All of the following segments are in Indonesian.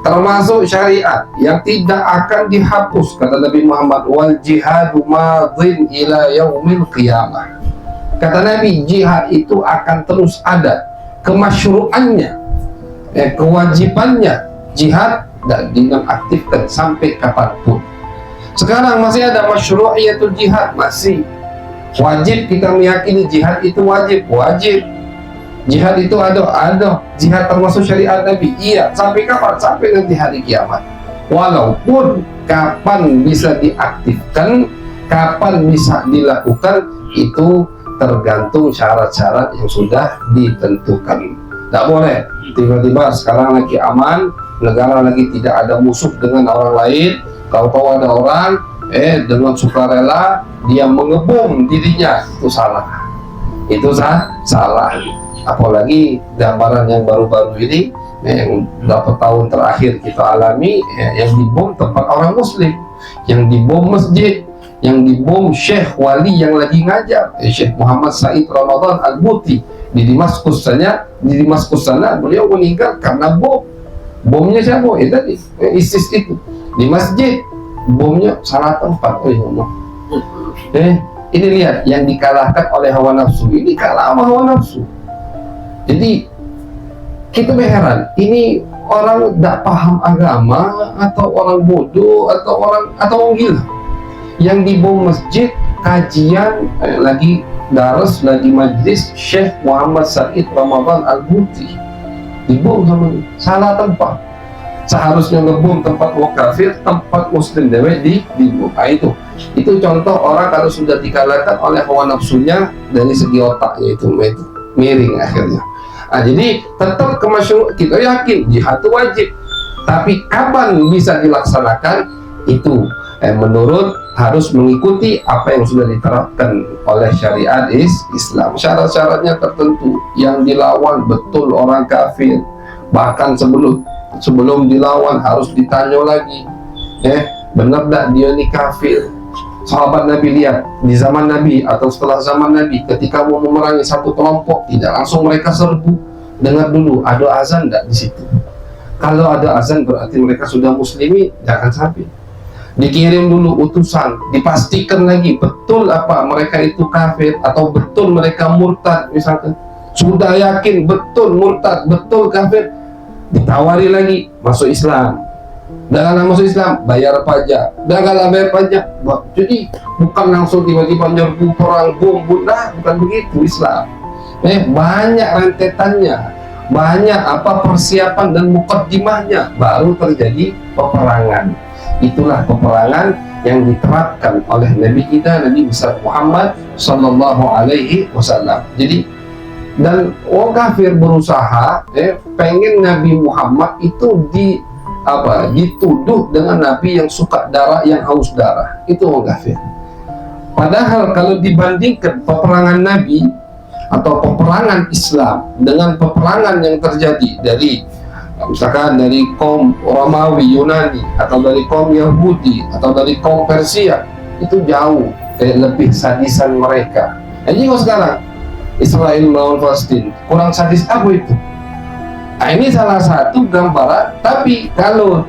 termasuk syariat yang tidak akan dihapus, kata Nabi Muhammad, wal jihadu madhin ila yaumil qiyamah. Kata Nabi, jihad itu akan terus ada, kemasyru'annya, kewajibannya jihad dan dinonaktifkan sampai kapanpun. Sekarang masih ada masyru'iyatul jihad, masih wajib kita meyakini jihad itu wajib. Jihad itu ada jihad termasuk syariat Nabi, iya. Sampai kapan? Sampai nanti hari kiamat. Walaupun kapan bisa diaktifkan, kapan bisa dilakukan, itu tergantung syarat-syarat yang sudah ditentukan. Tidak boleh tiba-tiba sekarang lagi aman, negara lagi tidak ada musuh dengan orang lain, tahu-tahu ada orang dengan sukarela dia mengebom dirinya, itu salah. Itu salah. Apalagi gambaran yang baru-baru ini yang beberapa tahun terakhir kita alami, yang dibom tempat orang muslim, yang dibom masjid, yang dibom syekh wali yang lagi ngajar, Syekh Muhammad Said Ramadan Al-Buti di Damaskus sana beliau meninggal karena bomnya siapa? Tadi ISIS itu di masjid, bomnya salah tempat. Ini lihat, yang dikalahkan oleh hawa nafsu, ini kalah sama hawa nafsu. Jadi kita heran, ini orang tidak paham agama, atau orang bodoh, atau orang gila yang dibom masjid, kajian, lagi daras, lagi majlis Syekh Muhammad Said Ramadan Al-Buti, dibom sama salah tempat. Seharusnya ngebom tempat kafir, tempat muslim dewek dibom. Itu contoh orang kalau sudah dikalahkan oleh hawa nafsunya dari segi otaknya, itu miring akhirnya. Jadi tetap kita yakin jihad itu wajib, tapi kapan bisa dilaksanakan itu menurut harus mengikuti apa yang sudah diterapkan oleh syariat Islam. Syarat-syaratnya tertentu, yang dilawan betul orang kafir, bahkan sebelum dilawan harus ditanya lagi, benar tak dia ini kafir? Sahabat Nabi lihat di zaman Nabi atau setelah zaman Nabi, ketika mau memerangi satu kelompok, tidak langsung mereka serbu, dengar dulu ada azan tidak di situ. Kalau ada azan berarti mereka sudah muslimi, jangan sampai. Dikirim dulu utusan, dipastikan lagi betul apa mereka itu kafir atau betul mereka murtad misalkan. Sudah yakin betul murtad, betul kafir, ditawari lagi masuk Islam. Dengan masuk Islam, bayar pajak. Dengan bayar pajak, jadi bukan langsung tiba-tiba nyerbu perang bom, bukan begitu Islam. Banyak rentetannya, banyak persiapan dan mukaddimahnya, baru terjadi peperangan. Itulah peperangan yang diterapkan oleh Nabi kita, Nabi besar Muhammad Sallallahu Alaihi Wasallam. Jadi, dan orang kafir berusaha pengen Nabi Muhammad itu dituduh dengan Nabi yang suka darah, yang haus darah. Itu orang kafir. Padahal kalau dibandingkan peperangan Nabi atau peperangan Islam dengan peperangan yang terjadi dari misalkan dari kaum Romawi Yunani, atau dari kaum Yahudi, atau dari kaum Persia, itu jauh lebih sadisan mereka. Jadi kalau sekarang Israel melawan Palestina, kurang sadis apa itu? Ini salah satu gambaran. Tapi kalau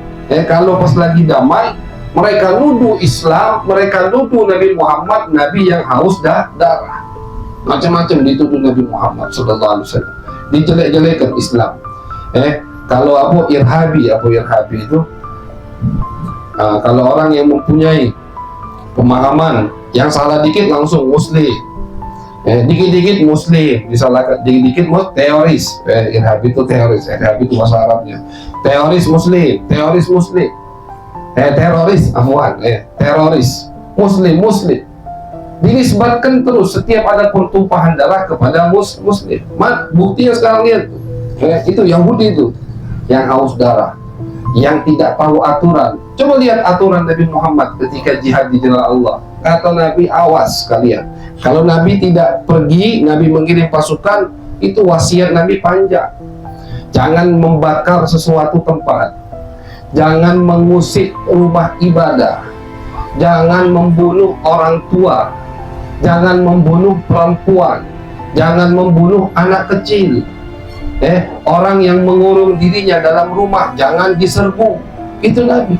pas lagi damai, mereka nuduh Islam, mereka nuduh Nabi Muhammad, Nabi yang haus darah, macam-macam dituduh Nabi Muhammad Sallallahu Alaihi Wasallam, dijelek-jelekan Islam. Kalau irhabi itu kalau orang yang mempunyai pemahaman yang salah dikit langsung muslim, dikit-dikit muslim, disalahkan dikit-dikit teroris. Irhabi itu teroris, irhabi itu bahasa Arabnya. Teroris muslim, teroris muslim, dinisbatkan terus setiap ada pertumpahan darah kepada muslim. Buktinya sekarang lihat, itu Yahudi itu yang haus darah, yang tidak tahu aturan. Coba lihat aturan Nabi Muhammad ketika jihad di jalan Allah. Kata Nabi, awas kalian, kalau Nabi tidak pergi, Nabi mengirim pasukan, itu wasiat Nabi panjang. Jangan membakar sesuatu tempat, jangan mengusik rumah ibadah, jangan membunuh orang tua, jangan membunuh perempuan, jangan membunuh anak kecil. Orang yang mengurung dirinya dalam rumah jangan diserbu. Itu Nabi.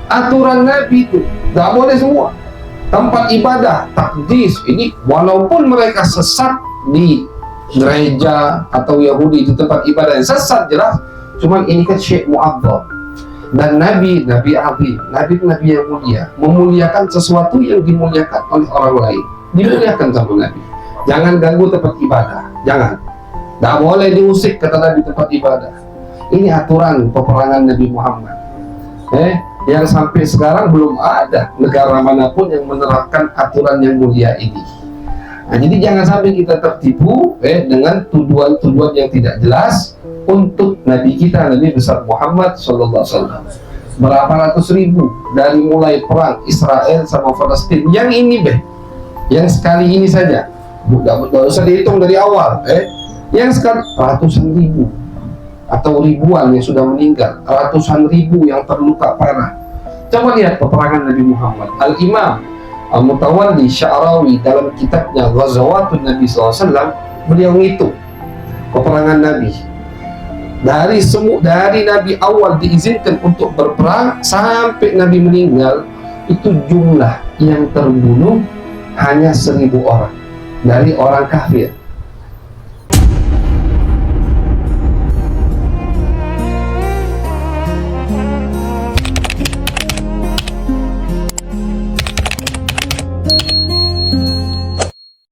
Aturan Nabi itu tidak boleh semua. Tempat ibadah, takdis, ini walaupun mereka sesat di gereja atau Yahudi di tempat ibadah yang sesat jelas, cuman ini kan syekh mu'adzam. Dan Nabi azim, Nabi yang mulia, memuliakan sesuatu yang dimuliakan oleh orang lain, dimuliakan sama Nabi. Jangan ganggu tempat ibadah, jangan. Tidak boleh diusik, kata Nabi, tempat ibadah. Ini aturan peperangan Nabi Muhammad. Yang sampai sekarang belum ada negara manapun yang menerapkan aturan yang mulia ini. Nah, jadi jangan sampai kita tertipu dengan tuduhan-tuduhan yang tidak jelas untuk Nabi kita, Nabi besar Muhammad SAW. Berapa ratus ribu dari mulai perang Israel sama Palestina yang ini yang sekali ini saja, tidak usah dihitung dari awal. Yang sekarang ratusan ribu atau ribuan yang sudah meninggal, ratusan ribu yang terluka parah. Coba lihat peperangan Nabi Muhammad. Al-Imam Al-Mutawalli Sya'rawi dalam kitabnya Ghazawatun Nabi SAW, beliau ngitung peperangan Nabi dari Nabi awal diizinkan untuk berperang sampai Nabi meninggal, itu jumlah yang terbunuh hanya 1000 orang dari orang kafir.